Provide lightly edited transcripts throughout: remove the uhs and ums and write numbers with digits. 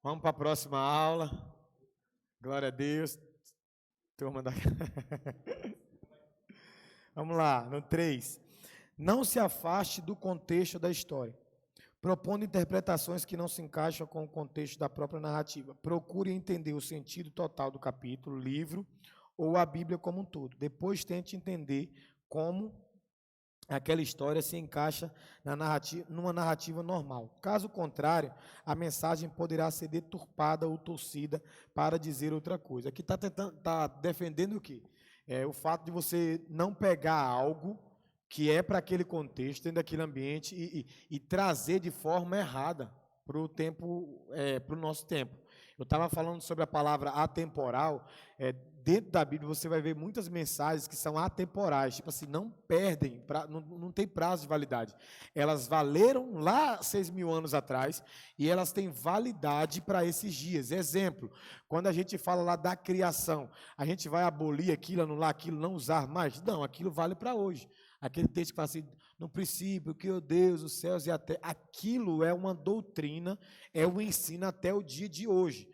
Vamos para a próxima aula. Glória a Deus. Turma da... Vamos lá, no 3. Não se afaste do contexto da história, propondo interpretações que não se encaixam com o contexto da própria narrativa. Procure entender o sentido total do capítulo, livro ou a Bíblia como um todo. Depois tente entender como aquela história se encaixa numa narrativa normal. Caso contrário, a mensagem poderá ser deturpada ou torcida para dizer outra coisa. Aqui está defendendo o quê? O fato de você não pegar algo que é para aquele contexto, dentro daquele ambiente, e trazer de forma errada para o nosso tempo. Eu estava falando sobre a palavra atemporal. Dentro da Bíblia você vai ver muitas mensagens que são atemporais, tipo assim, não perdem, não tem prazo de validade. Elas valeram lá 6.000 anos atrás e elas têm validade para esses dias. Exemplo, quando a gente fala lá da criação, a gente vai abolir aquilo, anular aquilo, não usar mais? Não, aquilo vale para hoje. Aquele texto que fala assim, no princípio, criou Deus, os céus e a terra, aquilo é uma doutrina, é um ensino até o dia de hoje.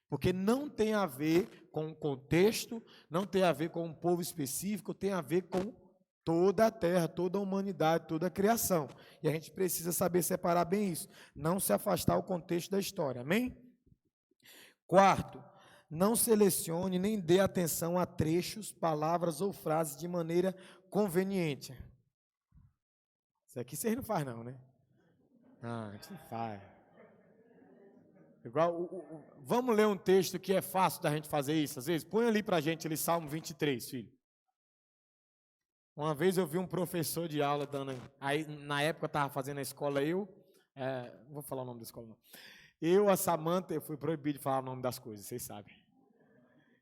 Porque não tem a ver com o contexto, não tem a ver com um povo específico, tem a ver com toda a terra, toda a humanidade, toda a criação. E a gente precisa saber separar bem isso, não se afastar do contexto da história, amém? 4, não selecione nem dê atenção a trechos, palavras ou frases de maneira conveniente. Isso aqui vocês não fazem não, né? Ah, a gente não faz. Igual, vamos ler um texto que é fácil da gente fazer isso, às vezes? Põe ali para a gente, ali, Salmo 23, filho. Uma vez eu vi um professor de aula dando, aí na época eu estava fazendo a escola, não vou falar o nome da escola não. Eu, a Samanta, eu fui proibido de falar o nome das coisas, vocês sabem.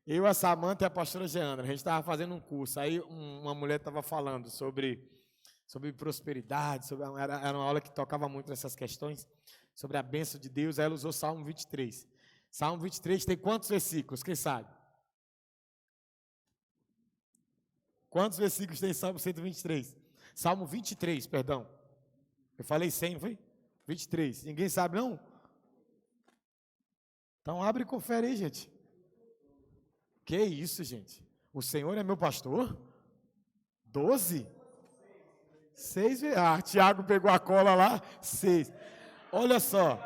Eu, a Samanta e a pastora Jeandra, a gente estava fazendo um curso, aí uma mulher estava falando sobre prosperidade, era uma aula que tocava muito nessas questões, sobre a bênção de Deus. Aí ela usou Salmo 23. Salmo 23 tem quantos versículos? Quem sabe? Quantos versículos tem Salmo 123? Salmo 23, perdão. Eu falei 100, não foi? 23. Ninguém sabe, não? Então abre e confere aí, gente. Que isso, gente? O Senhor é meu pastor? 12? 6. Ah, Tiago pegou a cola lá. 6. Olha só.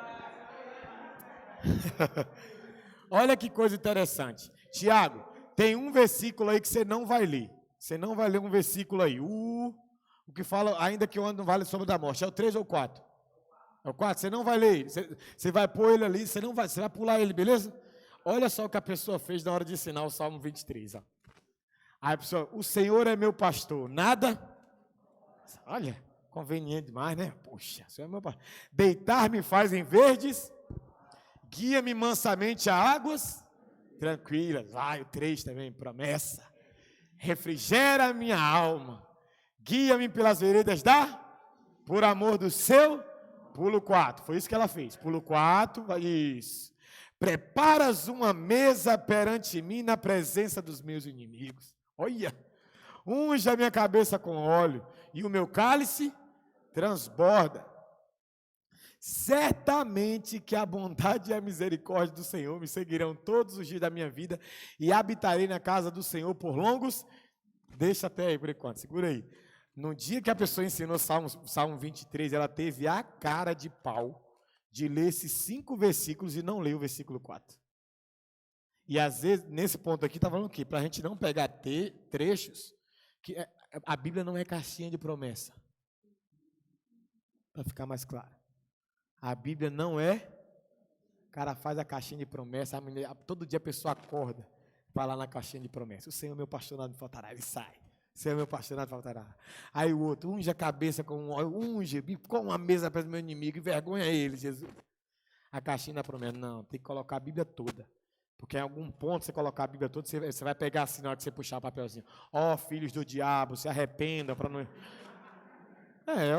Olha que coisa interessante. Tiago, tem um versículo aí que você não vai ler. Você não vai ler um versículo aí. O que fala, ainda que o ano não vale sobre da morte. É o 3 ou o 4? É o 4? Você não vai ler. Você vai pôr ele ali, você vai pular ele, beleza? Olha só o que a pessoa fez na hora de ensinar o Salmo 23. Ó. Aí a pessoa, o Senhor é meu pastor, nada. Olha, conveniente demais, né? Poxa, o Senhor é meu pastor. Deitar-me faz em verdes, guia-me mansamente a águas tranquilas. O 3 também, promessa. Refrigera a minha alma, guia-me pelas veredas por amor do seu. Pulo 4, foi isso que ela fez. Pulo 4, isso. Preparas uma mesa perante mim na presença dos meus inimigos. Olha, unge a minha cabeça com óleo e o meu cálice transborda. Certamente que a bondade e a misericórdia do Senhor me seguirão todos os dias da minha vida e habitarei na casa do Senhor por longos. Deixa até aí por enquanto, segura aí. No dia que a pessoa ensinou Salmo 23, ela teve a cara de pau de ler esses 5 versículos e não ler o versículo 4. E às vezes, nesse ponto aqui, está falando o quê? Para a gente não pegar trechos, que a Bíblia não é caixinha de promessa. Para ficar mais claro. A Bíblia não é, o cara faz a caixinha de promessa, todo dia a pessoa acorda, vai lá na caixinha de promessa, o Senhor é meu pastor, nada me faltará, ele sai, o Senhor é meu pastor, nada me faltará. Aí o outro, unge a cabeça com uma mesa para o meu inimigo, envergonha ele, Jesus. A caixinha da promessa, não, tem que colocar a Bíblia toda, porque em algum ponto você colocar a Bíblia toda, você vai pegar assim na hora que você puxar o papelzinho, filhos do diabo, se arrependam, para não...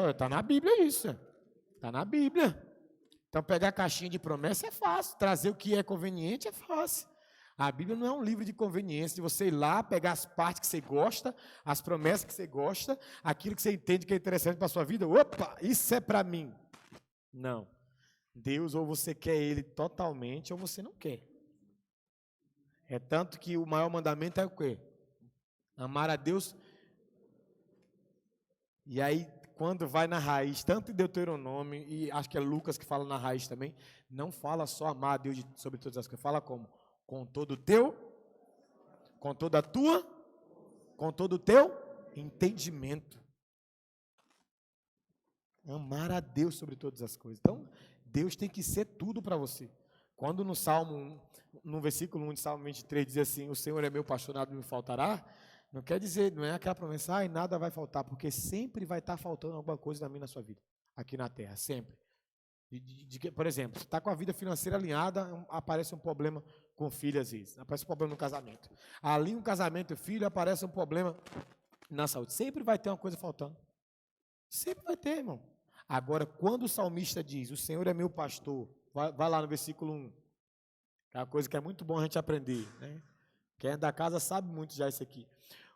Está na Bíblia isso, está na Bíblia. Então, pegar a caixinha de promessa é fácil, trazer o que é conveniente é fácil. A Bíblia não é um livro de conveniência, de você ir lá, pegar as partes que você gosta, as promessas que você gosta, aquilo que você entende que é interessante para a sua vida. Opa, isso é para mim. Não. Deus, ou você quer Ele totalmente, ou você não quer. É tanto que o maior mandamento é o quê? Amar a Deus. E aí, quando vai na raiz, tanto em Deuteronômio, e acho que é Lucas que fala na raiz também, não fala só amar a Deus sobre todas as coisas, fala como? Com todo o teu, com toda a tua, com todo o teu entendimento. Amar a Deus sobre todas as coisas. Então, Deus tem que ser tudo para você. Quando no Salmo 1, no versículo 1 de Salmo 23, diz assim, o Senhor é meu pastor, nada me faltará, não quer dizer, não é aquela promessa, nada vai faltar, porque sempre vai estar faltando alguma coisa na minha na sua vida, aqui na terra, sempre. Por exemplo, você está com a vida financeira alinhada, aparece um problema com o filho às vezes, aparece um problema no casamento. Ali um casamento, filho, aparece um problema na saúde. Sempre vai ter uma coisa faltando. Sempre vai ter, irmão. Agora, quando o salmista diz, o Senhor é meu pastor, vai lá no versículo 1, que é uma coisa que é muito bom a gente aprender, né? Quem é da casa sabe muito já isso aqui.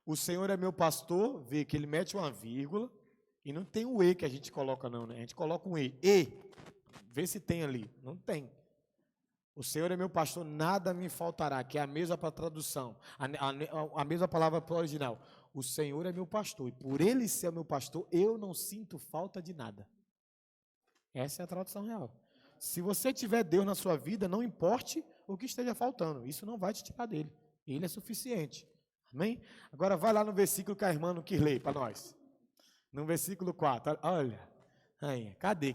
O Senhor é meu pastor, vê que ele mete uma vírgula, e não tem o E que a gente coloca não, né? A gente coloca um E. Vê se tem ali. Não tem. O Senhor é meu pastor, nada me faltará, que é a mesma para a tradução, a mesma palavra para o original. O Senhor é meu pastor, e por Ele ser o meu pastor, eu não sinto falta de nada. Essa é a tradução real. Se você tiver Deus na sua vida, não importe o que esteja faltando, isso não vai te tirar dele. Ele é suficiente. Amém? Agora vai lá no versículo que a irmã não quis ler para nós. No versículo 4. Olha. Aí, cadê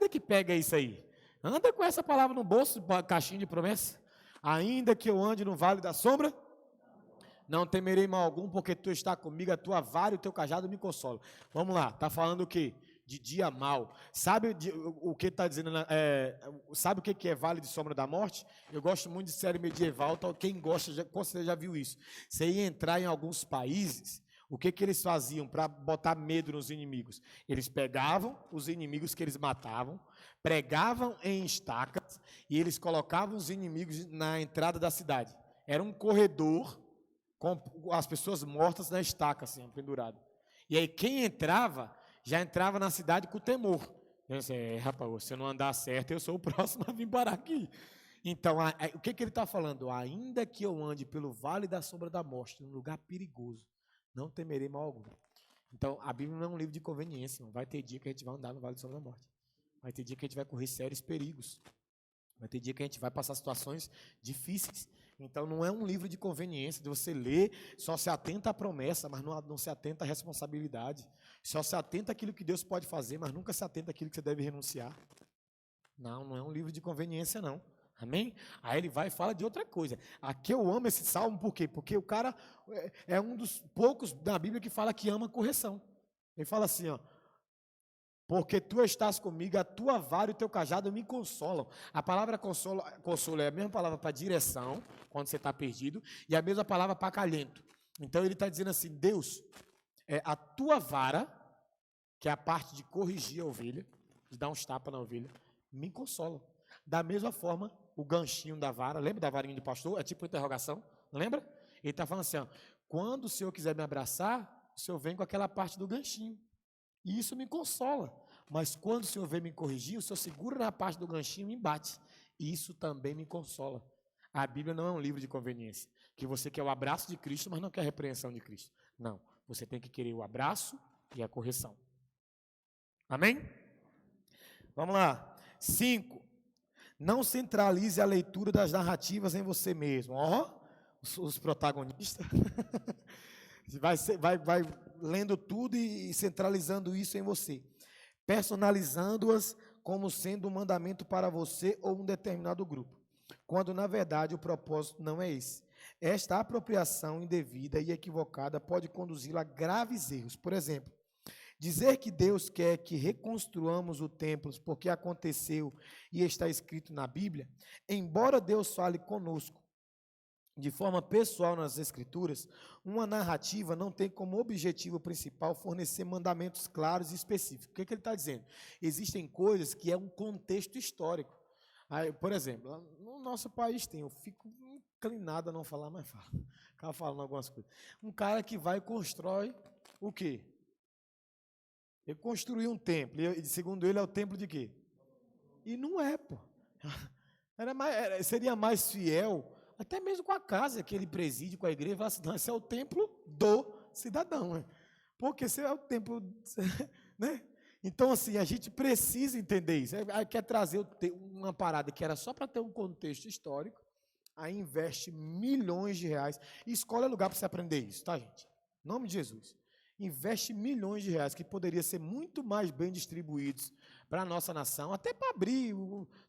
que pega isso aí? Anda com essa palavra no bolso, caixinha de promessa. Ainda que eu ande no vale da sombra, não temerei mal algum, porque tu está comigo, a tua vara e o teu cajado me consolam. Vamos lá, está falando o quê? De dia mal. Sabe o que está dizendo? Sabe o que é vale de sombra da morte? Eu gosto muito de série medieval, quem gosta, com certeza já viu isso. Você ia entrar em alguns países, o que eles faziam para botar medo nos inimigos? Eles pegavam os inimigos que eles matavam, pregavam em estacas e eles colocavam os inimigos na entrada da cidade. Era um corredor com as pessoas mortas na estaca, assim, pendurado. E aí quem entrava, já entrava na cidade com temor. Eu disse, rapaz, se eu não andar certo, eu sou o próximo a vir parar aqui. Então, o que ele está falando? Ainda que eu ande pelo vale da sombra da morte, num lugar perigoso, não temerei mal algum. Então, a Bíblia não é um livro de conveniência. Vai ter dia que a gente vai andar no vale da sombra da morte. Vai ter dia que a gente vai correr sérios perigos. Vai ter dia que a gente vai passar situações difíceis. Então, não é um livro de conveniência, de você ler, só se atenta à promessa, mas não se atenta à responsabilidade. Só se atenta àquilo que Deus pode fazer, mas nunca se atenta àquilo que você deve renunciar. Não é um livro de conveniência, não. Amém? Aí ele vai e fala de outra coisa. Aqui eu amo esse salmo, por quê? Porque o cara é um dos poucos da Bíblia que fala que ama correção. Ele fala assim, ó, porque tu estás comigo, a tua vara e o teu cajado me consolam. A palavra consolo é a mesma palavra para direção, quando você está perdido, e a mesma palavra para acalento. Então ele está dizendo assim, Deus, a tua vara, que é a parte de corrigir a ovelha, de dar uns tapas na ovelha, me consola. Da mesma forma, o ganchinho da vara, lembra da varinha de pastor? É tipo interrogação, lembra? Ele está falando assim, ó, quando o Senhor quiser me abraçar, o Senhor vem com aquela parte do ganchinho. E isso me consola. Mas quando o Senhor vem me corrigir, o Senhor segura na parte do ganchinho e me bate. E isso também me consola. A Bíblia não é um livro de conveniência, que você quer o abraço de Cristo, mas não quer a repreensão de Cristo. Não, você tem que querer o abraço e a correção. Amém? Vamos lá. 5. Não centralize a leitura das narrativas em você mesmo. Os protagonistas. vai lendo tudo e centralizando isso em você. Personalizando-as como sendo um mandamento para você ou um determinado grupo. Quando, na verdade, o propósito não é esse. Esta apropriação indevida e equivocada pode conduzi-la a graves erros. Por exemplo, dizer que Deus quer que reconstruamos o templo porque aconteceu e está escrito na Bíblia, embora Deus fale conosco de forma pessoal nas Escrituras, uma narrativa não tem como objetivo principal fornecer mandamentos claros e específicos. O que ele está dizendo? Existem coisas que é um contexto histórico. Aí, por exemplo, no nosso país tem, eu fico inclinado a não falar, mas falo. Acaba falando algumas coisas. Um cara que vai e constrói o quê? Ele construiu um templo, e segundo ele é o templo de quê? E não é, pô. Seria mais fiel, até mesmo com a casa que ele preside, com a igreja, falar assim, não, esse é o templo do cidadão, né? Porque esse é o templo, né? Então, assim, a gente precisa entender isso. Aí quer trazer uma parada que era só para ter um contexto histórico, aí investe milhões de reais, e escolhe lugar para você aprender isso, tá, gente? Em nome de Jesus. Investe milhões de reais, que poderia ser muito mais bem distribuídos para a nossa nação, até para abrir,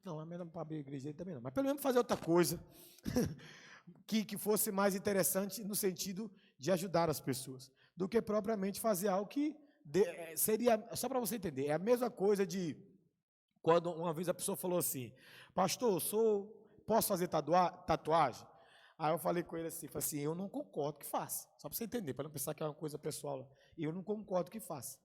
não, é melhor para abrir a igreja também não, mas pelo menos fazer outra coisa, que fosse mais interessante no sentido de ajudar as pessoas, do que propriamente fazer algo que seria, só para você entender, é a mesma coisa de, quando uma vez a pessoa falou assim, pastor, posso fazer tatuagem? Aí eu falei com ele assim, eu não concordo que faça, só para você entender, para não pensar que é uma coisa pessoal, eu não concordo que faça,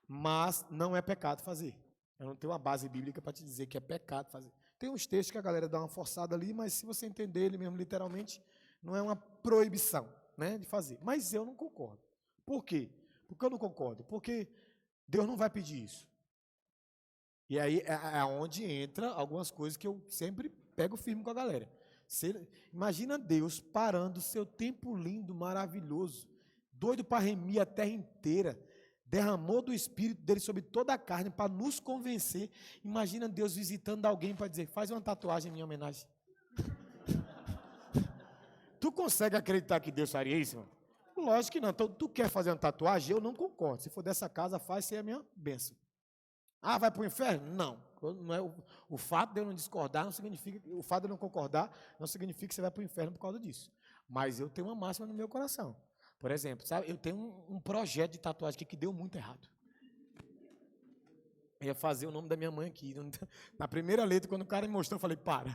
mas não é pecado fazer. Eu não tenho uma base bíblica para te dizer que é pecado fazer. Tem uns textos que a galera dá uma forçada ali, mas se você entender ele mesmo literalmente, não é uma proibição, né, de fazer. Mas eu não concordo. Por quê? Porque eu não concordo. Porque Deus não vai pedir isso. E aí é onde entra algumas coisas que eu sempre pego firme com a galera. Imagina Deus parando seu tempo lindo, maravilhoso, doido para remir a terra inteira, derramou do Espírito dele sobre toda a carne para nos convencer. Imagina Deus visitando alguém para dizer, faz uma tatuagem em minha homenagem. Tu consegue acreditar que Deus faria isso, irmão? Lógico que não. Então, tu quer fazer uma tatuagem? Eu não concordo. Se for dessa casa, faz, ser a minha bênção. Ah, vai para o inferno? Não. Não é o fato de eu não discordar não significa, o fato de eu não concordar não significa que você vai para o inferno por causa disso. Mas eu tenho uma máxima no meu coração. Por exemplo, sabe, eu tenho um projeto de tatuagem aqui que deu muito errado. Eu ia fazer o nome da minha mãe aqui. Na primeira letra, quando o cara me mostrou, eu falei, para.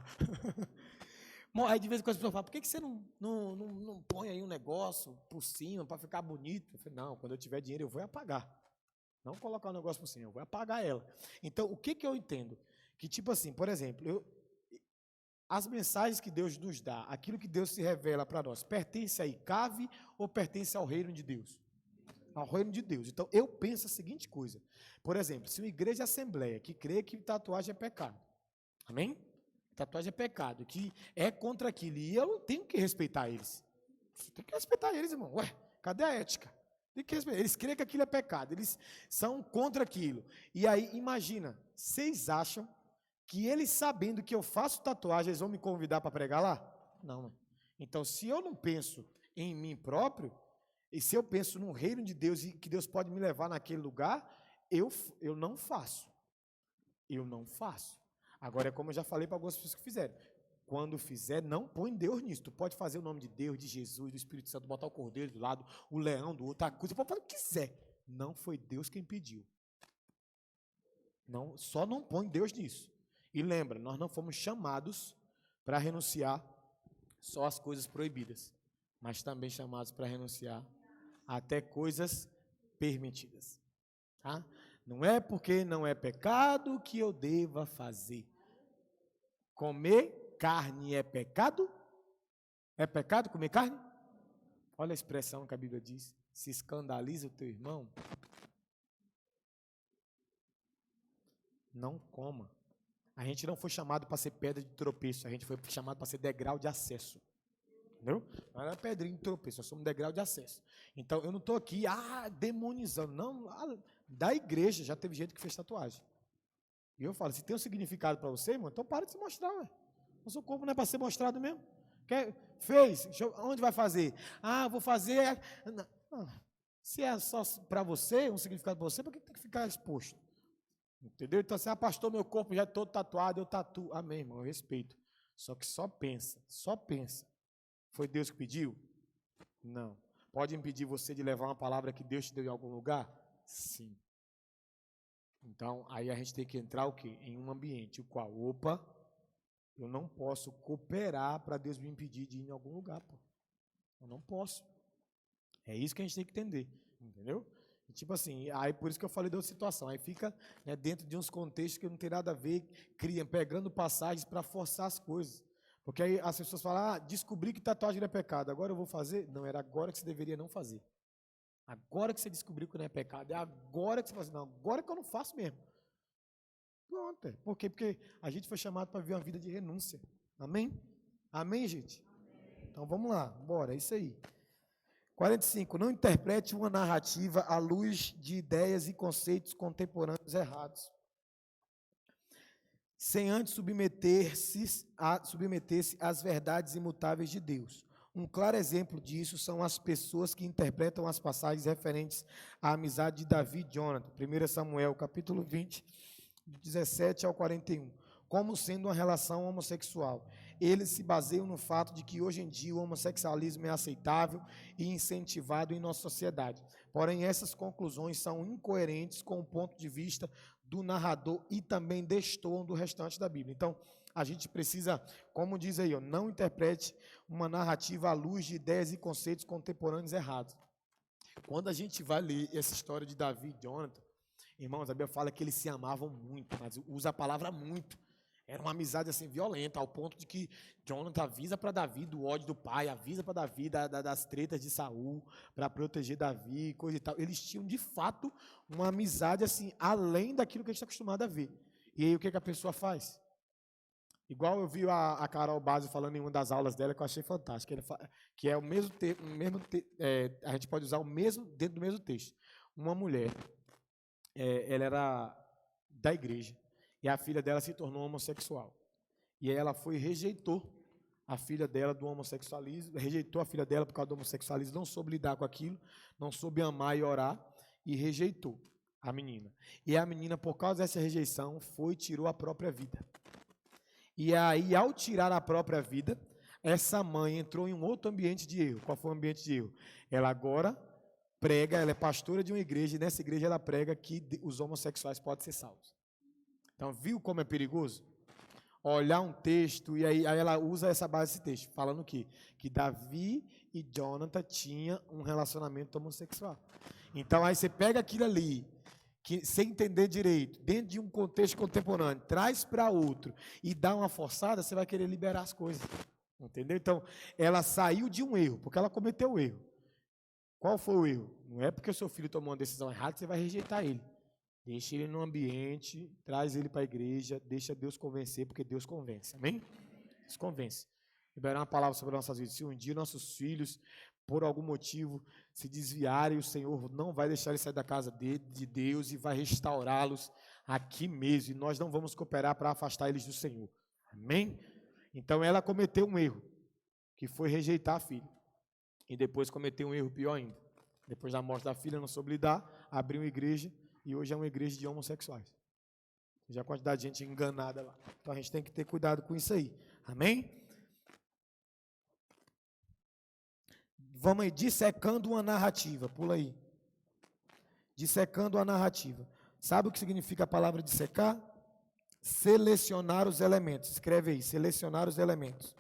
Aí de vez em quando as pessoas falam, por que você não põe aí um negócio por cima para ficar bonito? Eu falei, não, quando eu tiver dinheiro eu vou apagar. Não colocar o negócio por cima, eu vou apagar ela. Então, o que eu entendo? Que tipo assim, por exemplo, as mensagens que Deus nos dá, aquilo que Deus se revela para nós, pertence a ICAVE ou pertence ao reino de Deus? Ao reino de Deus. Então, eu penso a seguinte coisa. Por exemplo, se uma igreja assembleia que crê que tatuagem é pecado, amém? Tatuagem é pecado, que é contra aquilo, e eu não tenho que respeitar eles. Você tem que respeitar eles, irmão. Ué, cadê a ética? Tem que respeitar. Eles creem que aquilo é pecado, eles são contra aquilo. E aí, imagina, vocês acham que eles, sabendo que eu faço tatuagem, eles vão me convidar para pregar lá? Não. Então, se eu não penso em mim próprio, e se eu penso no reino de Deus e que Deus pode me levar naquele lugar, eu não faço. Eu não faço. Agora, é como eu já falei para algumas pessoas que fizeram. Quando fizer, não põe Deus nisso. Tu pode fazer o nome de Deus, de Jesus, do Espírito Santo, botar o cordeiro do lado, o leão do outro, a coisa, pode fazer o que quiser. Não foi Deus quem pediu. Não, só não põe Deus nisso. E lembra, nós não fomos chamados para renunciar só às coisas proibidas, mas também chamados para renunciar até coisas permitidas. Tá? Não é porque não é pecado que eu deva fazer. Comer carne é pecado? É pecado comer carne? Olha a expressão que a Bíblia diz. Se escandaliza o teu irmão, não coma. A gente não foi chamado para ser pedra de tropeço, a gente foi chamado para ser degrau de acesso. Entendeu? Não era pedrinha de tropeço, nós somos degrau de acesso. Então, eu não estou aqui, demonizando. Não, da igreja já teve gente que fez tatuagem. E eu falo, se tem um significado para você, irmão, então para de se mostrar. Ué. O seu corpo não é para ser mostrado mesmo. Fez? Onde vai fazer? Vou fazer. Não. Se é só para você, um significado para você, por que tem que ficar exposto? Entendeu? Então, se pastor, meu corpo já é todo tatuado, eu tatuo. Amém, irmão, eu respeito. Só que só pensa. Foi Deus que pediu? Não. Pode impedir você de levar uma palavra que Deus te deu em algum lugar? Sim. Então, aí a gente tem que entrar o quê? Em um ambiente o qual, eu não posso cooperar para Deus me impedir de ir em algum lugar, pô. Eu não posso. É isso que a gente tem que entender, entendeu? E, tipo assim, aí por isso que eu falei da outra situação. Aí fica, né, dentro de uns contextos que não tem nada a ver, pegando passagens para forçar as coisas. Porque aí as pessoas falam, descobri que tatuagem não é pecado, agora eu vou fazer? Não, era agora que você deveria não fazer. Agora que você descobriu que não é pecado, é agora que você faz. Não, agora que eu não faço mesmo. Pronto. Por quê? Porque a gente foi chamado para viver uma vida de renúncia. Amém? Amém, gente? Então vamos lá, bora, é isso aí. 45. Não interprete uma narrativa à luz de ideias e conceitos contemporâneos errados, sem antes submeter-se às verdades imutáveis de Deus. Um claro exemplo disso são as pessoas que interpretam as passagens referentes à amizade de Davi e Jonathan, 1 Samuel, capítulo 20, 17 ao 41, como sendo uma relação homossexual. Eles se baseiam no fato de que hoje em dia o homossexualismo é aceitável e incentivado em nossa sociedade. Porém, essas conclusões são incoerentes com o ponto de vista do narrador e também destoam do restante da Bíblia. Então, a gente precisa, como diz aí, não interprete uma narrativa à luz de ideias e conceitos contemporâneos errados. Quando a gente vai ler essa história de Davi e Jonathan, irmãos, a Bíblia fala que eles se amavam muito, mas usa a palavra muito. Era uma amizade assim violenta, ao ponto de que Jonathan avisa para Davi do ódio do pai, avisa para Davi das tretas de Saul, para proteger Davi, coisa e tal. Eles tinham, de fato, uma amizade assim, além daquilo que a gente está acostumado a ver. E aí o que a pessoa faz? Igual eu vi a Carol Bazzi falando em uma das aulas dela, que eu achei fantástico, que é o mesmo a gente pode usar o mesmo dentro do mesmo texto. Uma mulher, ela era da igreja, e a filha dela se tornou homossexual. E aí ela foi e rejeitou a filha dela do homossexualismo, rejeitou a filha dela por causa do homossexualismo, não soube lidar com aquilo, não soube amar e orar, e rejeitou a menina. E a menina, por causa dessa rejeição, foi e tirou a própria vida. E aí, ao tirar a própria vida, essa mãe entrou em um outro ambiente de erro. Qual foi o ambiente de erro? Ela agora prega, ela é pastora de uma igreja, e nessa igreja ela prega que os homossexuais podem ser salvos. Então, viu como é perigoso? Olhar um texto, e aí ela usa essa base desse texto, falando o quê? Que Davi e Jonathan tinham um relacionamento homossexual. Então, aí você pega aquilo ali, que, sem entender direito, dentro de um contexto contemporâneo, traz para outro e dá uma forçada, você vai querer liberar as coisas. Entendeu? Então, ela saiu de um erro, porque ela cometeu o erro. Qual foi o erro? Não é porque o seu filho tomou uma decisão errada que você vai rejeitar ele. Deixa ele no ambiente, traz ele para a igreja, deixa Deus convencer, porque Deus convence. Amém? Deus convence. Liberar uma palavra sobre nossas vidas. Se um dia nossos filhos, por algum motivo, se desviarem, o Senhor não vai deixar eles sair da casa de Deus e vai restaurá-los aqui mesmo. E nós não vamos cooperar para afastar eles do Senhor. Amém? Então ela cometeu um erro, que foi rejeitar a filha. E depois cometeu um erro pior ainda. Depois da morte da filha, não soube lidar, abriu uma igreja, e hoje é uma igreja de homossexuais. Já a quantidade de gente enganada lá. Então a gente tem que ter cuidado com isso aí. Amém? Vamos aí, dissecando uma narrativa. Pula aí. Dissecando a narrativa. Sabe o que significa a palavra dissecar? Selecionar os elementos. Escreve aí, selecionar os elementos.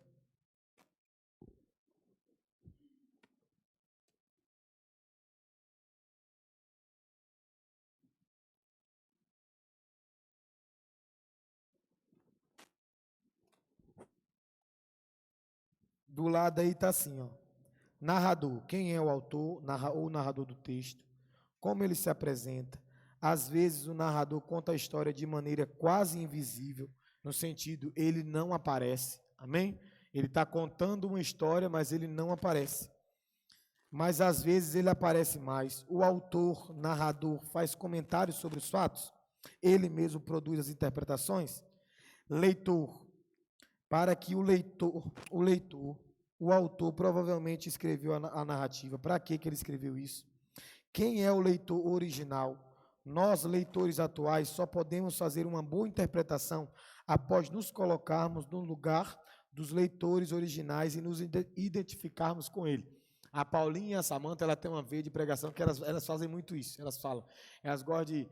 Do lado aí está assim, ó. Narrador, quem é o autor ou narrador do texto, como ele se apresenta. Às vezes o narrador conta a história de maneira quase invisível, no sentido, ele não aparece, amém? Ele está contando uma história, mas ele não aparece. Mas às vezes ele aparece mais. O autor, narrador, faz comentários sobre os fatos, ele mesmo produz as interpretações. Leitor, para que o autor provavelmente escreveu a narrativa. Para que ele escreveu isso? Quem é o leitor original? Nós, leitores atuais, só podemos fazer uma boa interpretação após nos colocarmos no lugar dos leitores originais e nos identificarmos com ele. A Paulinha e a Samanta, ela tem uma veia de pregação que elas fazem muito isso. Elas falam, elas gostam de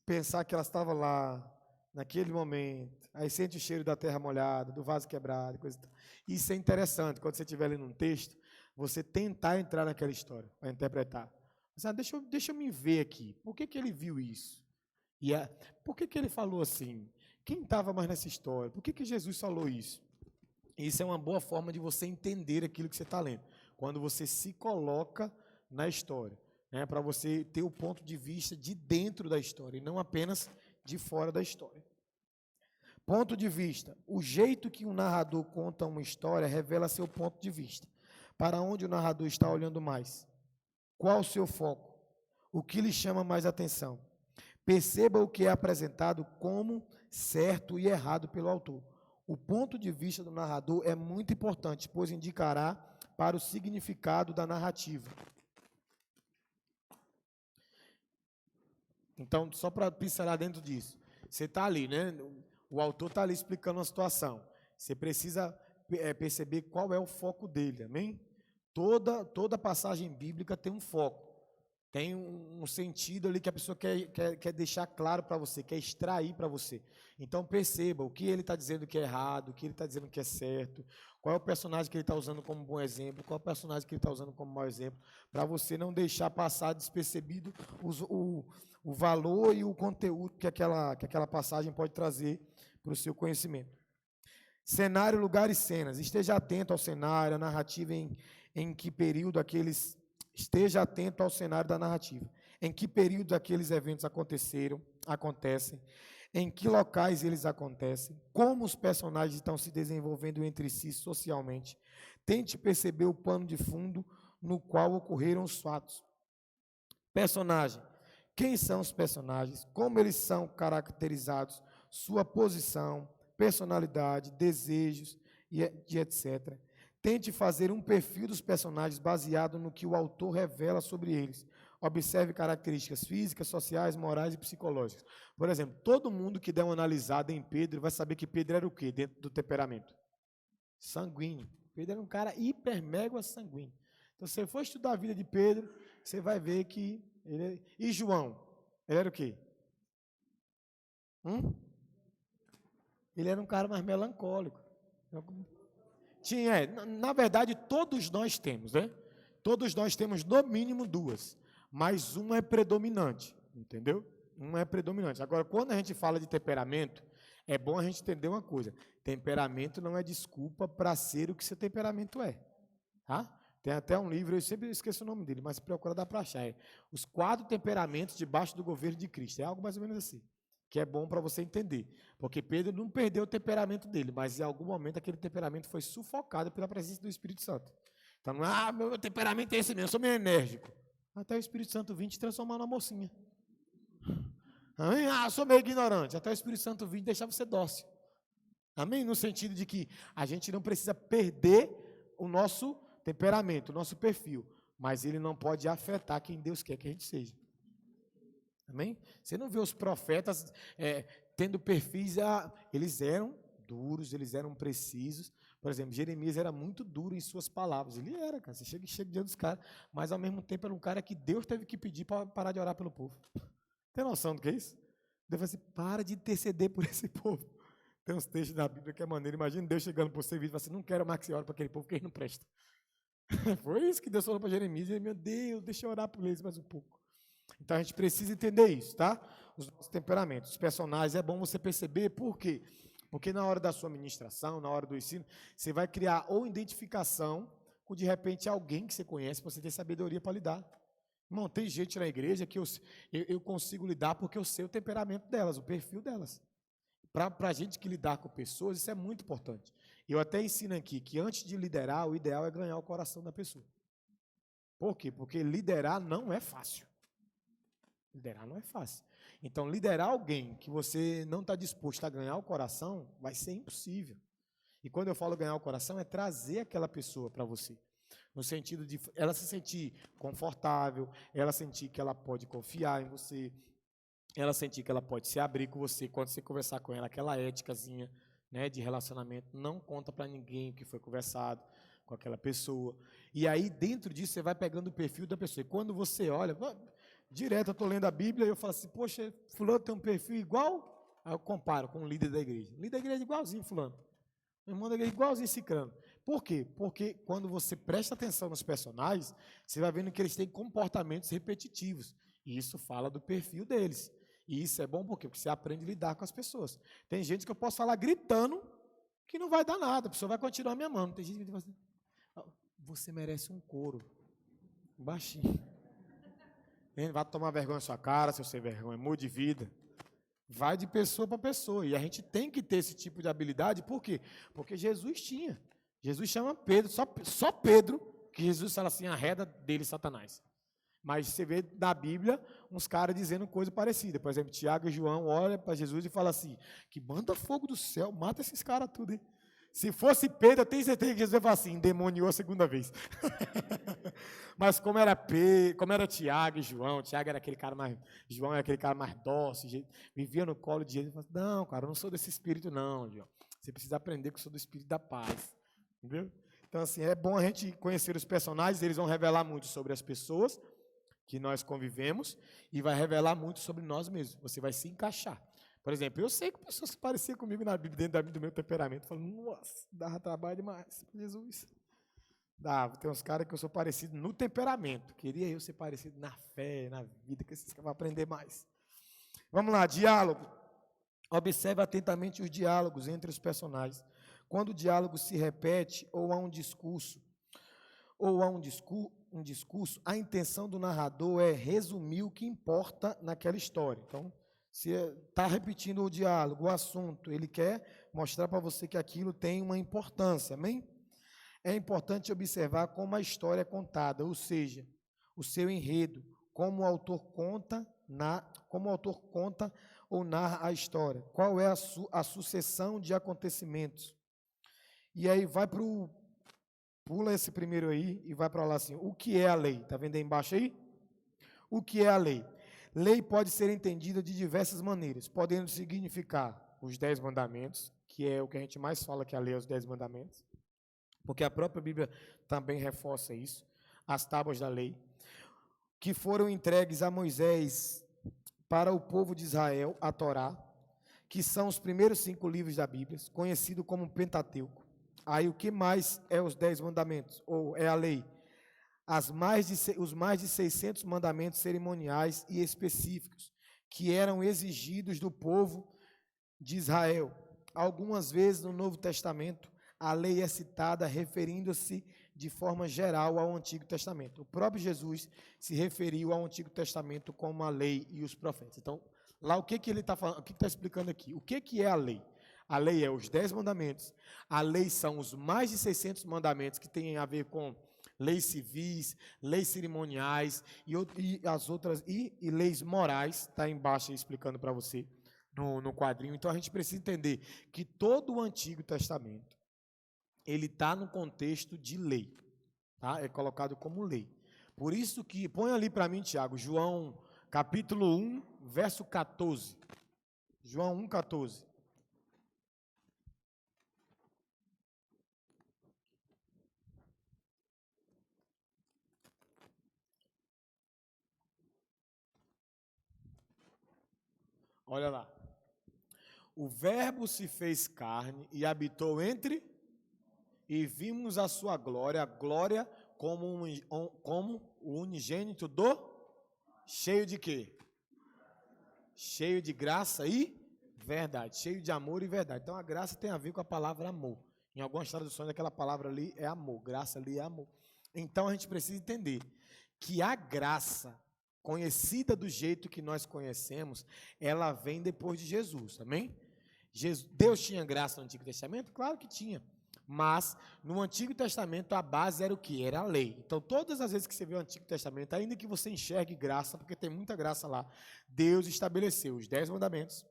pensar que elas estavam lá, naquele momento, aí sente o cheiro da terra molhada, do vaso quebrado, coisa e tal. Isso é interessante, quando você estiver lendo um texto, você tentar entrar naquela história, para interpretar. Deixa eu me ver aqui, por que ele viu isso? Por que ele falou assim? Quem estava mais nessa história? Por que Jesus falou isso? Isso é uma boa forma de você entender aquilo que você está lendo, quando você se coloca na história, né, para você ter o ponto de vista de dentro da história, e não apenas de fora da história. Ponto de vista. O jeito que um narrador conta uma história revela seu ponto de vista. Para onde o narrador está olhando mais? Qual o seu foco? O que lhe chama mais atenção? Perceba o que é apresentado como certo e errado pelo autor. O ponto de vista do narrador é muito importante, pois indicará para o significado da narrativa. Então, só para pincelar dentro disso, você está ali, né? O autor está ali explicando uma situação. Você precisa perceber qual é o foco dele, amém? Toda passagem bíblica tem um foco. Tem um sentido ali que a pessoa quer deixar claro para você, quer extrair para você. Então perceba o que ele está dizendo que é errado, o que ele está dizendo que é certo, qual é o personagem que ele está usando como bom exemplo, qual é o personagem que ele está usando como mau exemplo, para você não deixar passar despercebido o valor e o conteúdo que aquela passagem pode trazer para o seu conhecimento. Cenário, lugar e cenas. Esteja atento ao cenário, à narrativa em que período aqueles... Esteja atento ao cenário da narrativa. Em que período aqueles eventos acontecem, em que locais eles acontecem, como os personagens estão se desenvolvendo entre si socialmente. Tente perceber o pano de fundo no qual ocorreram os fatos. Personagem. Quem são os personagens? Como eles são caracterizados? Sua posição, personalidade, desejos e etc. Tente fazer um perfil dos personagens baseado no que o autor revela sobre eles. Observe características físicas, sociais, morais e psicológicas. Por exemplo, todo mundo que der uma analisada em Pedro vai saber que Pedro era o quê dentro do temperamento? Sanguíneo. Pedro era um cara hiper mega sanguíneo. Então, se você for estudar a vida de Pedro, você vai ver que ele... E João? Ele era o quê? Ele era um cara mais melancólico. Na verdade, todos nós temos, né? Todos nós temos no mínimo duas, mas uma é predominante, entendeu? Uma é predominante. Agora, quando a gente fala de temperamento, é bom a gente entender uma coisa. Temperamento não é desculpa para ser o que seu temperamento é, tá? Tem até um livro, eu sempre esqueço o nome dele, mas procura dar para achar. É Os 4 Temperamentos debaixo do Governo de Cristo. É algo mais ou menos assim, que é bom para você entender. Porque Pedro não perdeu o temperamento dele, mas em algum momento aquele temperamento foi sufocado pela presença do Espírito Santo. Então, meu temperamento é esse mesmo, eu sou meio enérgico. Até o Espírito Santo vir te transformar numa mocinha. Amém? Eu sou meio ignorante. Até o Espírito Santo vir deixar você dócil. Amém? No sentido de que a gente não precisa perder o nosso temperamento, o nosso perfil, mas ele não pode afetar quem Deus quer que a gente seja. Amém? Você não vê os profetas tendo perfis, eles eram duros, eles eram precisos. Por exemplo, Jeremias era muito duro em suas palavras. Ele era, cara. Você chega diante dos caras, mas ao mesmo tempo era um cara que Deus teve que pedir para parar de orar pelo povo. Tem noção do que é isso? Deus falou assim, para de interceder por esse povo. Tem uns textos da Bíblia que é maneiro. Imagina Deus chegando para você e falando assim, não quero mais que você ore para aquele povo, porque ele não presta. Foi isso que Deus falou para Jeremias. E ele, meu Deus, deixa eu orar por eles mais um pouco. Então, a gente precisa entender isso, tá? Os nossos temperamentos. Os personagens, é bom você perceber por quê? Porque na hora da sua ministração, na hora do ensino, você vai criar ou identificação com, de repente, alguém que você conhece, para você ter sabedoria para lidar. Irmão, tem gente na igreja que eu consigo lidar porque eu sei o temperamento delas, o perfil delas. Para a gente que lidar com pessoas, isso é muito importante. Eu até ensino aqui que antes de liderar, o ideal é ganhar o coração da pessoa. Por quê? Porque liderar não é fácil. Liderar não é fácil. Então, liderar alguém que você não está disposto a ganhar o coração, vai ser impossível. E quando eu falo ganhar o coração, é trazer aquela pessoa para você. No sentido de ela se sentir confortável, ela sentir que ela pode confiar em você, ela sentir que ela pode se abrir com você, quando você conversar com ela, aquela éticazinha, né, de relacionamento, não conta para ninguém o que foi conversado com aquela pessoa. E aí, dentro disso, você vai pegando o perfil da pessoa. E quando você olha... Direto, eu estou lendo a Bíblia e eu falo assim, poxa, fulano tem um perfil igual, aí eu comparo com o líder da igreja. O líder da igreja é igualzinho fulano. O irmão da igreja é igualzinho cicrano. Por quê? Porque quando você presta atenção nos personagens, você vai vendo que eles têm comportamentos repetitivos. E isso fala do perfil deles. E isso é bom por quê? Porque você aprende a lidar com as pessoas. Tem gente que eu posso falar gritando que não vai dar nada, a pessoa vai continuar me amando. Tem gente que diz assim, você merece um couro. Baixinho. Vai tomar vergonha na sua cara, seu sem vergonha, mude de vida. Vai de pessoa para pessoa. E a gente tem que ter esse tipo de habilidade, por quê? Porque Jesus tinha. Jesus chama Pedro, só Pedro, que Jesus fala assim, arreda dele, Satanás. Mas você vê na Bíblia uns caras dizendo coisa parecida. Por exemplo, Tiago e João olham para Jesus e falam assim, que manda fogo do céu, mata esses caras tudo, hein? Se fosse Pedro, eu tenho certeza que Jesus vai falar assim, endemoniou a segunda vez. Mas como era Tiago e João, Tiago era aquele cara mais, João era aquele cara mais dócil, vivia no colo de Jesus, não, cara, eu não sou desse espírito não, João. Você precisa aprender que eu sou do espírito da paz. Entendeu? Então, assim, é bom a gente conhecer os personagens, eles vão revelar muito sobre as pessoas que nós convivemos e vai revelar muito sobre nós mesmos. Você vai se encaixar. Por exemplo, eu sei que pessoas que pareciam comigo na Bíblia, dentro do meu temperamento, falam, nossa, dava trabalho demais, Jesus. Dava. Tem uns caras que eu sou parecido no temperamento. Queria eu ser parecido na fé, na vida, que esses caras vão aprender mais. Vamos lá, diálogo. Observe atentamente os diálogos entre os personagens. Quando o diálogo se repete ou há um discurso, a intenção do narrador é resumir o que importa naquela história. Então, se está repetindo o diálogo, o assunto, ele quer mostrar para você que aquilo tem uma importância, amém? É importante observar como a história é contada, ou seja, o seu enredo, como o autor conta ou narra a história, qual é a sucessão de acontecimentos. E aí pula esse primeiro aí e vai para lá assim, o que é a lei? Está vendo aí embaixo aí? O que é a lei? Lei pode ser entendida de diversas maneiras, podendo significar os 10 mandamentos, que é o que a gente mais fala que a lei é os 10 mandamentos, porque a própria Bíblia também reforça isso, as tábuas da lei, que foram entregues a Moisés para o povo de Israel, a Torá, que são os primeiros 5 livros da Bíblia, conhecido como Pentateuco. Aí o que mais é os 10 mandamentos, ou é a lei? Os mais de 600 mandamentos cerimoniais e específicos que eram exigidos do povo de Israel. Algumas vezes no Novo Testamento, a lei é citada referindo-se de forma geral ao Antigo Testamento. O próprio Jesus se referiu ao Antigo Testamento como a lei e os profetas. Então, lá o que ele está falando, o que está explicando aqui? O que é a lei? A lei é os 10 mandamentos. A lei são os mais de 600 mandamentos que têm a ver com leis civis, leis cerimoniais e as outras e leis morais, está embaixo aí explicando para você no quadrinho. Então a gente precisa entender que todo o Antigo Testamento ele está no contexto de lei, tá? É colocado como lei. Por isso que põe ali para mim, Tiago, João capítulo 1, verso 14. João 1, 14. Olha lá. O verbo se fez carne e habitou entre, e vimos a sua glória, a glória como o unigênito do, cheio de quê? Cheio de graça e verdade, cheio de amor e verdade. Então a graça tem a ver com a palavra amor. Em algumas traduções aquela palavra ali é amor, graça ali é amor. Então a gente precisa entender que a graça conhecida do jeito que nós conhecemos, ela vem depois de Jesus, amém? Deus tinha graça no Antigo Testamento? Claro que tinha, mas no Antigo Testamento a base era o que? Era a lei. Então todas as vezes que você vê o Antigo Testamento, ainda que você enxergue graça, porque tem muita graça lá, Deus estabeleceu os 10 mandamentos,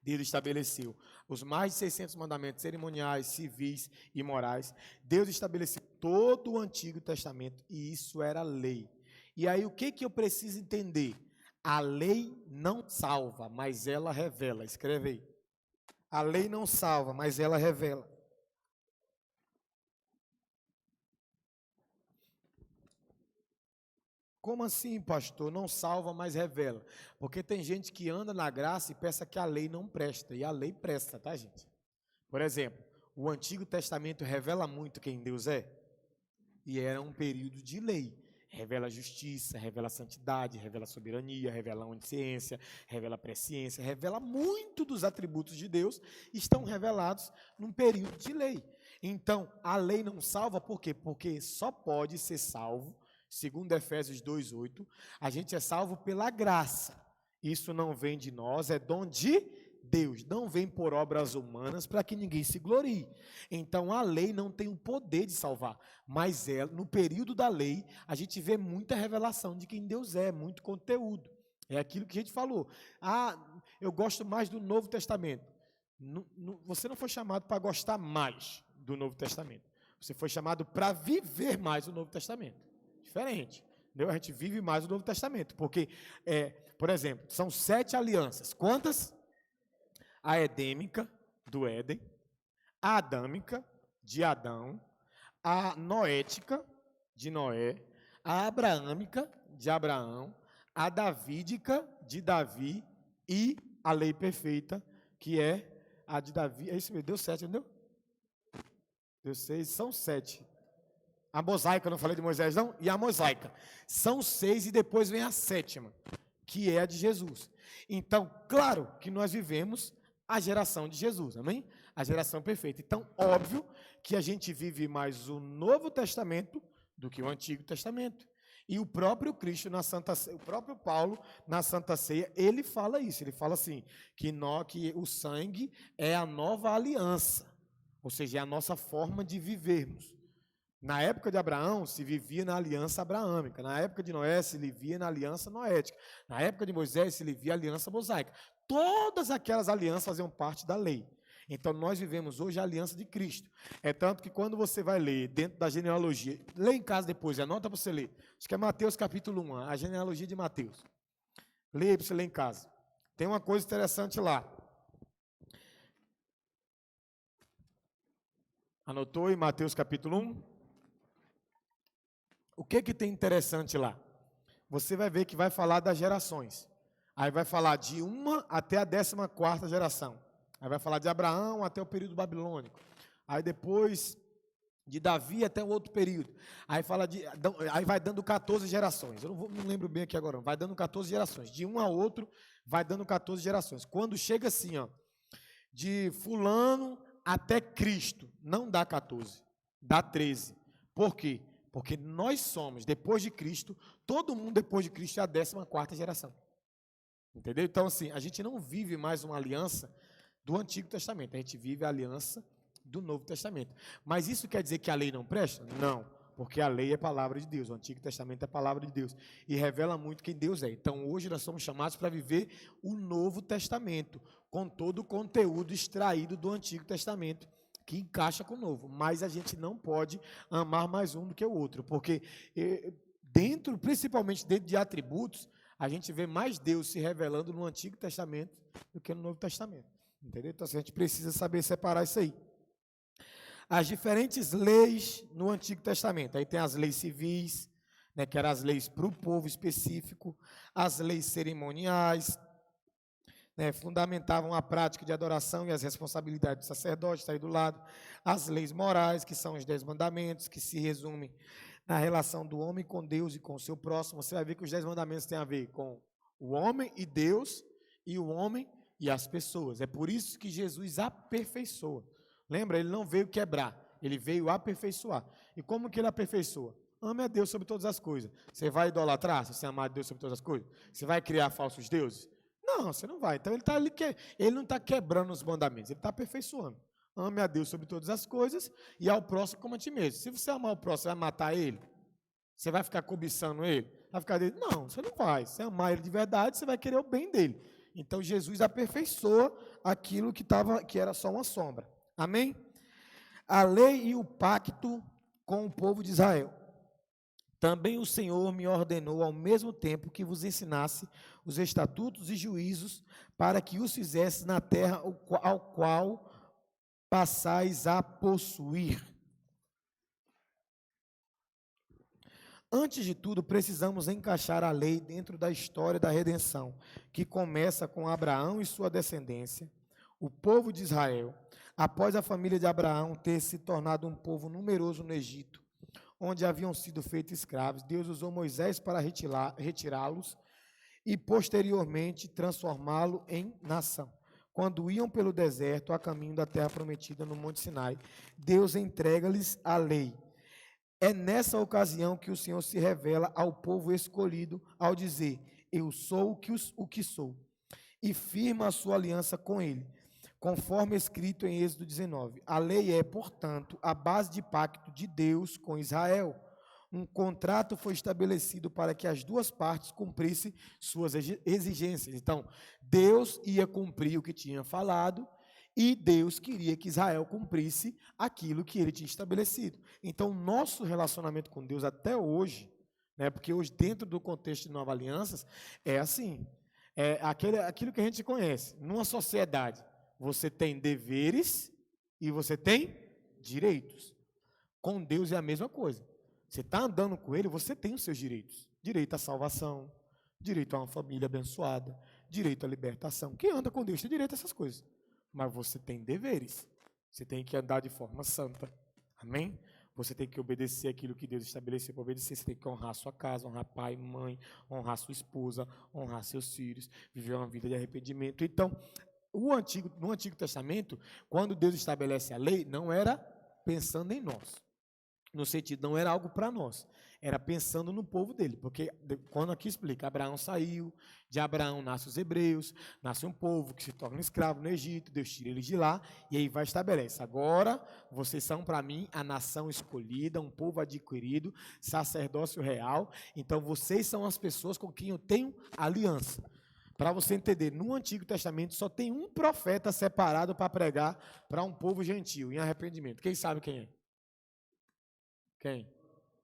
Deus estabeleceu os mais de 600 mandamentos cerimoniais, civis e morais, Deus estabeleceu todo o Antigo Testamento e isso era lei. E aí o que eu preciso entender? A lei não salva, mas ela revela. Escreve aí. A lei não salva, mas ela revela. Como assim, pastor? Não salva, mas revela. Porque tem gente que anda na graça e pensa que a lei não presta. E a lei presta, tá, gente? Por exemplo, o Antigo Testamento revela muito quem Deus é. E era um período de lei. Revela justiça, revela santidade, revela soberania, revela onisciência, revela presciência, revela muito dos atributos de Deus, estão revelados num período de lei. Então, a lei não salva, por quê? Porque só pode ser salvo, segundo Efésios 2:8, a gente é salvo pela graça. Isso não vem de nós, é dom de Deus. Não vem por obras humanas para que ninguém se glorie. Então, a lei não tem o poder de salvar. Mas no período da lei, a gente vê muita revelação de quem Deus é, muito conteúdo. É aquilo que a gente falou. Ah, eu gosto mais do Novo Testamento. Você não foi chamado para gostar mais do Novo Testamento. Você foi chamado para viver mais o Novo Testamento. Diferente. Entendeu? A gente vive mais o Novo Testamento. Porque, por exemplo, são 7 alianças. Quantas? A edêmica, do Éden. A adâmica, de Adão. A noética, de Noé. A abraâmica, de Abraão. A davídica, de Davi. E a lei perfeita, que é a de Davi. É isso mesmo, deu 7, entendeu? Deu 6, são 7. A mosaica, eu não falei de Moisés, não? E a mosaica. São 6 e depois vem a 7ª, que é a de Jesus. Então, claro que nós vivemos a geração de Jesus, amém? A geração perfeita. Então, óbvio que a gente vive mais o Novo Testamento do que o Antigo Testamento. E o próprio Cristo, o próprio Paulo, na Santa Ceia, ele fala isso. Ele fala assim, que o sangue é a nova aliança. Ou seja, é a nossa forma de vivermos. Na época de Abraão, se vivia na aliança abraâmica. Na época de Noé, se vivia na aliança noética. Na época de Moisés, se vivia a aliança mosaica. Todas aquelas alianças faziam parte da lei. Então, nós vivemos hoje a aliança de Cristo. É tanto que quando você vai ler dentro da genealogia, lê em casa depois, anota para você ler. Acho que é Mateus capítulo 1, a genealogia de Mateus. Leia para você ler em casa. Tem uma coisa interessante lá. Anotou em Mateus capítulo 1? O que tem interessante lá? Você vai ver que vai falar das gerações. Aí vai falar de 1 até a 14ª geração. Aí vai falar de Abraão até o período babilônico. Aí depois de Davi até um outro período. Aí vai dando 14 gerações. Eu não lembro bem aqui agora. Vai dando 14 gerações. De um a outro vai dando 14 gerações. Quando chega assim, ó, de fulano até Cristo, não dá 14, dá 13. Por quê? Porque nós somos, depois de Cristo, todo mundo depois de Cristo é a 14ª geração. Entendeu? Então, assim, a gente não vive mais uma aliança do Antigo Testamento, a gente vive a aliança do Novo Testamento. Mas isso quer dizer que a lei não presta? Não, porque a lei é palavra de Deus, o Antigo Testamento é palavra de Deus, e revela muito quem Deus é. Então, hoje nós somos chamados para viver o Novo Testamento, com todo o conteúdo extraído do Antigo Testamento, que encaixa com o Novo. Mas a gente não pode amar mais um do que o outro, porque principalmente dentro de atributos, a gente vê mais Deus se revelando no Antigo Testamento do que no Novo Testamento. Entendeu? Então, assim, a gente precisa saber separar isso aí. As diferentes leis no Antigo Testamento. Aí tem as leis civis, né, que eram as leis para o povo específico, as leis cerimoniais, né, fundamentavam a prática de adoração e as responsabilidades do sacerdote, está aí do lado. As leis morais, que são os 10 mandamentos, que se resumem na relação do homem com Deus e com o seu próximo. Você vai ver que os 10 mandamentos têm a ver com o homem e Deus, e o homem e as pessoas. É por isso que Jesus aperfeiçoa. Lembra? Ele não veio quebrar, ele veio aperfeiçoar. E como que ele aperfeiçoa? Ame a Deus sobre todas as coisas. Você vai idolatrar se você amar a Deus sobre todas as coisas? Você vai criar falsos deuses? Não, você não vai. Então ele não está quebrando os mandamentos, ele está aperfeiçoando. Ame a Deus sobre todas as coisas e ao próximo como a ti mesmo. Se você amar o próximo, você vai matar ele? Você vai ficar cobiçando ele? Vai ficar dele? Não, você não vai. Se amar ele de verdade, você vai querer o bem dele. Então Jesus aperfeiçoa aquilo que era só uma sombra. Amém? A lei e o pacto com o povo de Israel. Também o Senhor me ordenou ao mesmo tempo que vos ensinasse os estatutos e juízos para que os fizesse na terra ao qual passais a possuir. Antes de tudo, precisamos encaixar a lei dentro da história da redenção, que começa com Abraão e sua descendência, o povo de Israel, após a família de Abraão ter se tornado um povo numeroso no Egito, onde haviam sido feitos escravos. Deus usou Moisés para retirá-los e, posteriormente, transformá-lo em nação. Quando iam pelo deserto, a caminho da terra prometida no Monte Sinai, Deus entrega-lhes a lei. É nessa ocasião que o Senhor se revela ao povo escolhido ao dizer: eu sou o que sou, e firma a sua aliança com ele, conforme escrito em Êxodo 19. A lei é, portanto, a base de pacto de Deus com Israel. Um contrato foi estabelecido para que as duas partes cumprissem suas exigências. Então, Deus ia cumprir o que tinha falado e Deus queria que Israel cumprisse aquilo que ele tinha estabelecido. Então, nosso relacionamento com Deus até hoje, né, porque hoje, dentro do contexto de Nova Alianças, é assim, aquilo que a gente conhece. Numa sociedade, você tem deveres e você tem direitos. Com Deus é a mesma coisa. Você está andando com Ele, você tem os seus direitos. Direito à salvação, direito a uma família abençoada, direito à libertação. Quem anda com Deus tem direito a essas coisas. Mas você tem deveres. Você tem que andar de forma santa. Amém? Você tem que obedecer aquilo que Deus estabeleceu para obedecer. Você tem que honrar sua casa, honrar pai, mãe, honrar sua esposa, honrar seus filhos, viver uma vida de arrependimento. Então, no Antigo Testamento, quando Deus estabelece a lei, não era pensando em nós. No sentido, não era algo para nós, era pensando no povo dele, porque quando aqui explica, Abraão saiu, de Abraão nasce os hebreus, nasce um povo que se torna escravo no Egito, Deus tira eles de lá, e aí vai estabelece, agora vocês são para mim a nação escolhida, um povo adquirido, sacerdócio real, então vocês são as pessoas com quem eu tenho aliança. Para você entender, no Antigo Testamento só tem um profeta separado para pregar para um povo gentil, em arrependimento. Quem sabe quem é? Quem?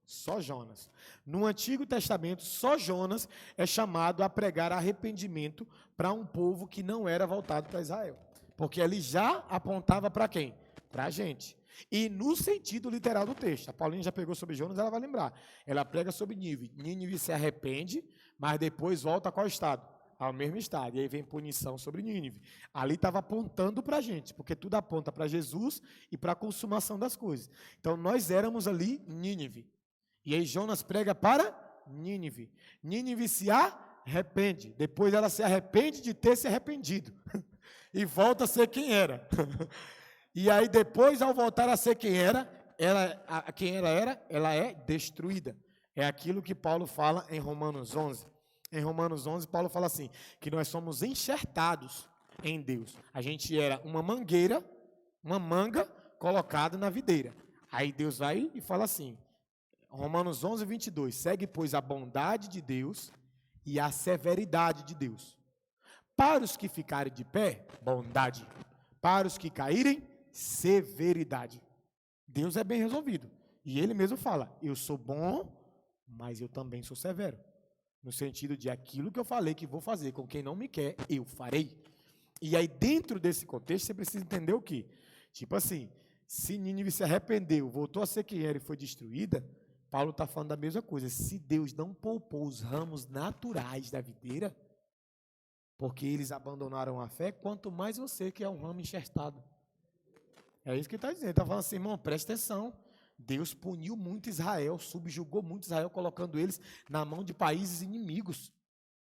Só Jonas. No Antigo Testamento, só Jonas é chamado a pregar arrependimento para um povo que não era voltado para Israel. Porque ele já apontava para quem? Para a gente. E no sentido literal do texto, a Paulinha já pegou sobre Jonas, ela vai lembrar. Ela prega sobre Nínive. Nínive se arrepende, mas depois volta a qual estado? Ao mesmo estado, e aí vem punição sobre Nínive. Ali estava apontando para a gente, porque tudo aponta para Jesus e para a consumação das coisas. Então, nós éramos ali Nínive. E aí Jonas prega para Nínive. Nínive se arrepende. Depois ela se arrepende de ter se arrependido. E volta a ser quem era. E aí depois, ao voltar a ser quem era, ela é destruída. É aquilo que Paulo fala em Romanos 11. Em Romanos 11, Paulo fala assim, que nós somos enxertados em Deus. A gente era uma mangueira, uma manga colocada na videira. Aí Deus vai e fala assim, Romanos 11, 22, segue, pois, a bondade de Deus e a severidade de Deus. Para os que ficarem de pé, bondade. Para os que caírem, severidade. Deus é bem resolvido. E ele mesmo fala, eu sou bom, mas eu também sou severo. No sentido de aquilo que eu falei que vou fazer com quem não me quer, eu farei. E aí, dentro desse contexto, você precisa entender o quê? Tipo assim, se Nínive se arrependeu, voltou a ser quem era e foi destruída, Paulo está falando da mesma coisa. Se Deus não poupou os ramos naturais da videira, porque eles abandonaram a fé, quanto mais você que é um ramo enxertado. É isso que ele está dizendo. Ele está falando assim, irmão, presta atenção. Deus puniu muito Israel, subjugou muito Israel, colocando eles na mão de países inimigos.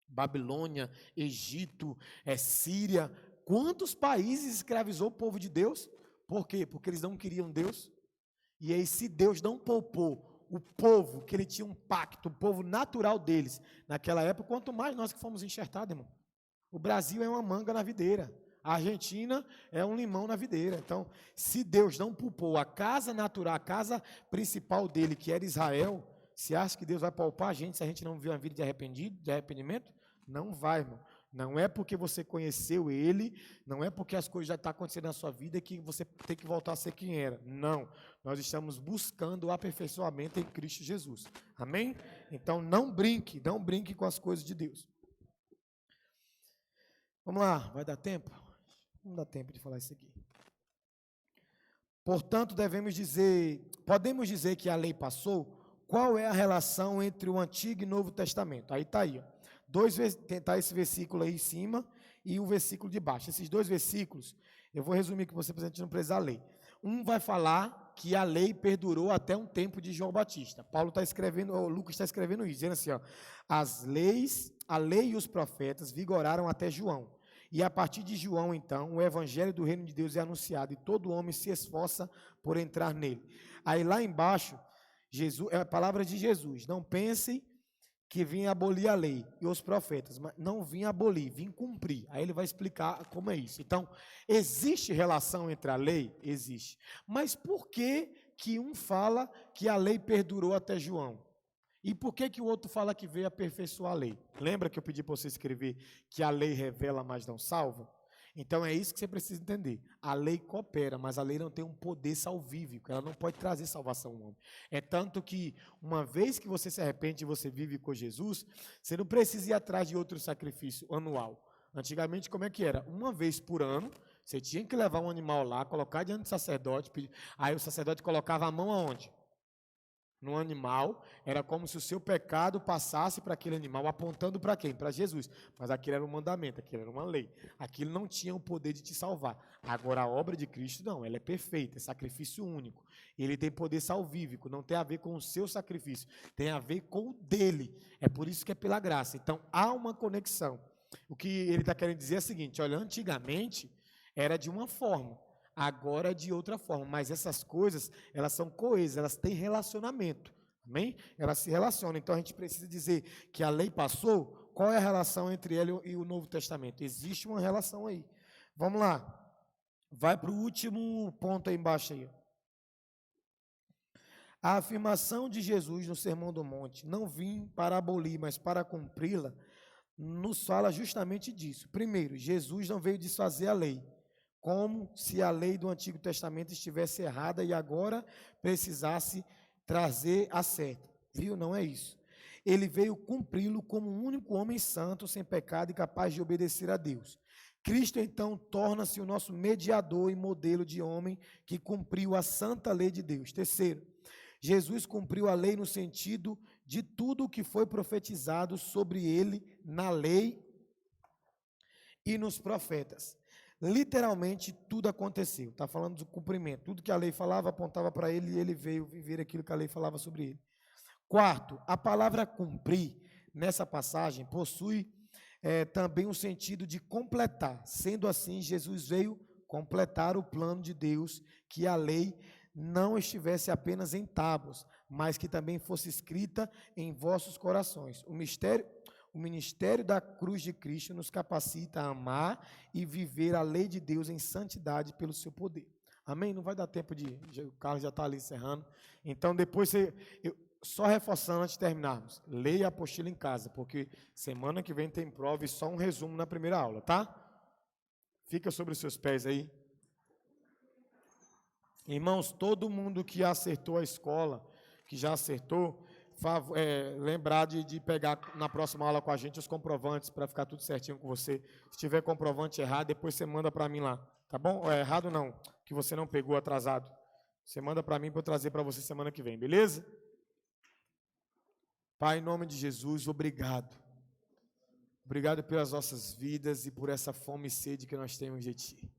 Babilônia, Egito, Síria. Quantos países escravizou o povo de Deus? Por quê? Porque eles não queriam Deus. E aí, se Deus não poupou o povo, que ele tinha um pacto, o povo natural deles, naquela época, quanto mais nós que fomos enxertados, irmão. O Brasil é uma manga na videira. A Argentina é um limão na videira. Então, se Deus não poupou a casa natural, a casa principal dele, que era Israel, você acha que Deus vai poupar a gente se a gente não viver uma vida de arrependimento? Não vai, irmão. Não é porque você conheceu ele, não é porque as coisas já estão acontecendo na sua vida que você tem que voltar a ser quem era. Não. Nós estamos buscando o aperfeiçoamento em Cristo Jesus. Amém? Então, não brinque com as coisas de Deus. Vamos lá, vai dar tempo? Não dá tempo de falar isso aqui. Portanto, podemos dizer que a lei passou. Qual é a relação entre o Antigo e Novo Testamento? Aí está aí, ó. Tentar esse versículo aí em cima e o versículo de baixo. Esses dois versículos, eu vou resumir que você não precisa ler. Um vai falar que a lei perdurou até um tempo de João Batista. Lucas está escrevendo isso, dizendo assim, ó, a lei e os profetas vigoraram até João. E a partir de João, então, o evangelho do reino de Deus é anunciado e todo homem se esforça por entrar nele. Aí lá embaixo, é a palavra de Jesus. Não pensem que vinha abolir a lei e os profetas, mas não vinha abolir, vinha cumprir. Aí ele vai explicar como é isso. Então, existe relação entre a lei? Existe. Mas por que que um fala que a lei perdurou até João? E por que que o outro fala que veio aperfeiçoar a lei? Lembra que eu pedi para você escrever que a lei revela, mas não salva? Então é isso que você precisa entender. A lei coopera, mas a lei não tem um poder salvífico, ela não pode trazer salvação ao homem. É tanto que, uma vez que você se arrepende e você vive com Jesus, você não precisa ir atrás de outro sacrifício anual. Antigamente, como é que era? Uma vez por ano, você tinha que levar um animal lá, colocar diante do sacerdote, aí o sacerdote colocava a mão aonde? No animal, era como se o seu pecado passasse para aquele animal, apontando para quem? Para Jesus. Mas aquilo era um mandamento, aquilo era uma lei. Aquilo não tinha o poder de te salvar. Agora, a obra de Cristo, não, ela é perfeita, é sacrifício único. Ele tem poder salvífico, não tem a ver com o seu sacrifício, tem a ver com o dele. É por isso que é pela graça. Então, há uma conexão. O que ele está querendo dizer é o seguinte, olha, antigamente era de uma forma, agora é de outra forma, mas essas coisas, elas são coesas, elas têm relacionamento, amém? Elas se relacionam, então a gente precisa dizer que a lei passou, qual é a relação entre ela e o Novo Testamento? Existe uma relação aí. Vamos lá, vai para o último ponto aí embaixo aí. A afirmação de Jesus no Sermão do Monte, não vim para abolir, mas para cumpri-la, nos fala justamente disso. Primeiro, Jesus não veio desfazer a lei, como se a lei do Antigo Testamento estivesse errada e agora precisasse trazer a certa. Viu? Não é isso. Ele veio cumpri-lo como um único homem santo, sem pecado e capaz de obedecer a Deus. Cristo, então, torna-se o nosso mediador e modelo de homem que cumpriu a santa lei de Deus. Terceiro, Jesus cumpriu a lei no sentido de tudo o que foi profetizado sobre ele na lei e nos profetas. Literalmente tudo aconteceu, está falando do cumprimento, tudo que a lei falava apontava para ele e ele veio viver aquilo que a lei falava sobre ele. Quarto, a palavra cumprir, nessa passagem, possui também o sentido de completar, sendo assim, Jesus veio completar o plano de Deus, que a lei não estivesse apenas em tábuas, mas que também fosse escrita em vossos corações. O ministério da cruz de Cristo nos capacita a amar e viver a lei de Deus em santidade pelo seu poder. Amém? Não vai dar tempo o Carlos já está ali encerrando. Então, depois, só reforçando antes de terminarmos, leia a apostila em casa, porque semana que vem tem prova e só um resumo na primeira aula, tá? Fica sobre os seus pés aí. Irmãos, todo mundo que acertou a escola, que já acertou, lembrar de pegar na próxima aula com a gente os comprovantes para ficar tudo certinho com você. Se tiver comprovante errado, depois você manda para mim lá, tá bom? Errado não, que você não pegou atrasado. Você manda para mim para eu trazer para você semana que vem, beleza? Pai, em nome de Jesus, obrigado. Obrigado pelas nossas vidas e por essa fome e sede que nós temos de Ti.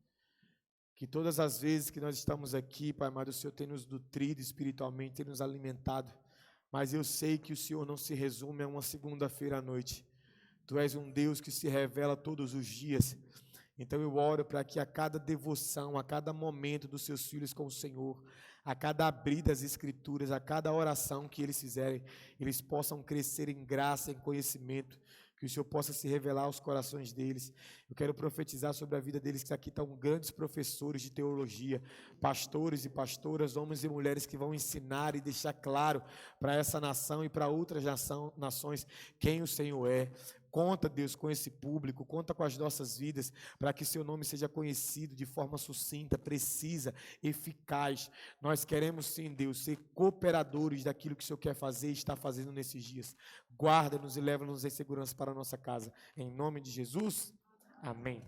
Que todas as vezes que nós estamos aqui, Pai amado, o Senhor tem nos nutrido espiritualmente, tem nos alimentado. Mas eu sei que o Senhor não se resume a uma segunda-feira à noite. Tu és um Deus que se revela todos os dias. Então eu oro para que a cada devoção, a cada momento dos seus filhos com o Senhor, a cada abrir das Escrituras, a cada oração que eles fizerem, eles possam crescer em graça, em conhecimento, que o Senhor possa se revelar aos corações deles. Eu quero profetizar sobre a vida deles, que aqui estão grandes professores de teologia, pastores e pastoras, homens e mulheres que vão ensinar e deixar claro para essa nação e para outras nações quem o Senhor é. Conta, Deus, com esse público, conta com as nossas vidas, para que seu nome seja conhecido de forma sucinta, precisa, eficaz. Nós queremos sim, Deus, ser cooperadores daquilo que o Senhor quer fazer e está fazendo nesses dias. Guarda-nos e leva-nos em segurança para a nossa casa. Em nome de Jesus, amém.